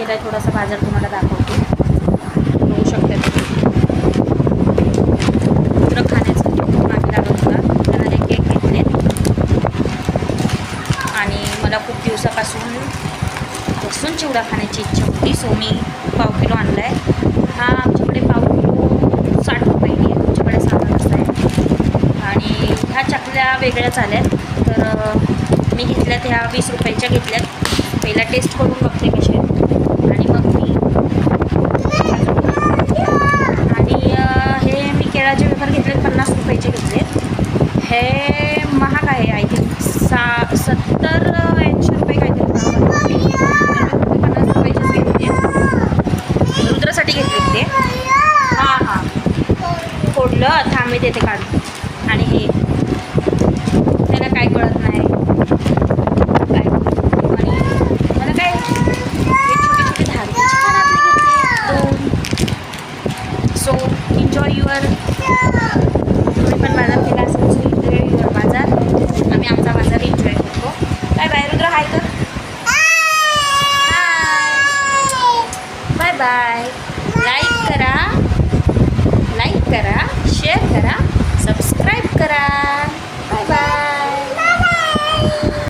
गेला आहे थोडासा बाजार तुम्हाला दाखवते. बघू शकते कुत्रं खाण्याचं मागे लागत होता. त्याला हे केक घेतलेत आणि मला खूप दिवसापासून बसून चिवडा खाण्याची इच्छा होती. सो मी पाव किलो आणला आहे. हा आमच्याकडे पाव किलो 60 रुपयांनी आहे. तुमच्याकडे 60 कसं आहे. आणि ह्या चकल्या वेगळ्याच आल्यात. तर मी घेतल्यात ह्या 20 रुपयाच्या घेतल्यात. पहिला टेस्ट करून बघते कसे आणि मग मी आणि हे मी केळाचे वेफर घेतलेत 50 रुपयाचे घेतलेत. हे महाग आहे. I think 70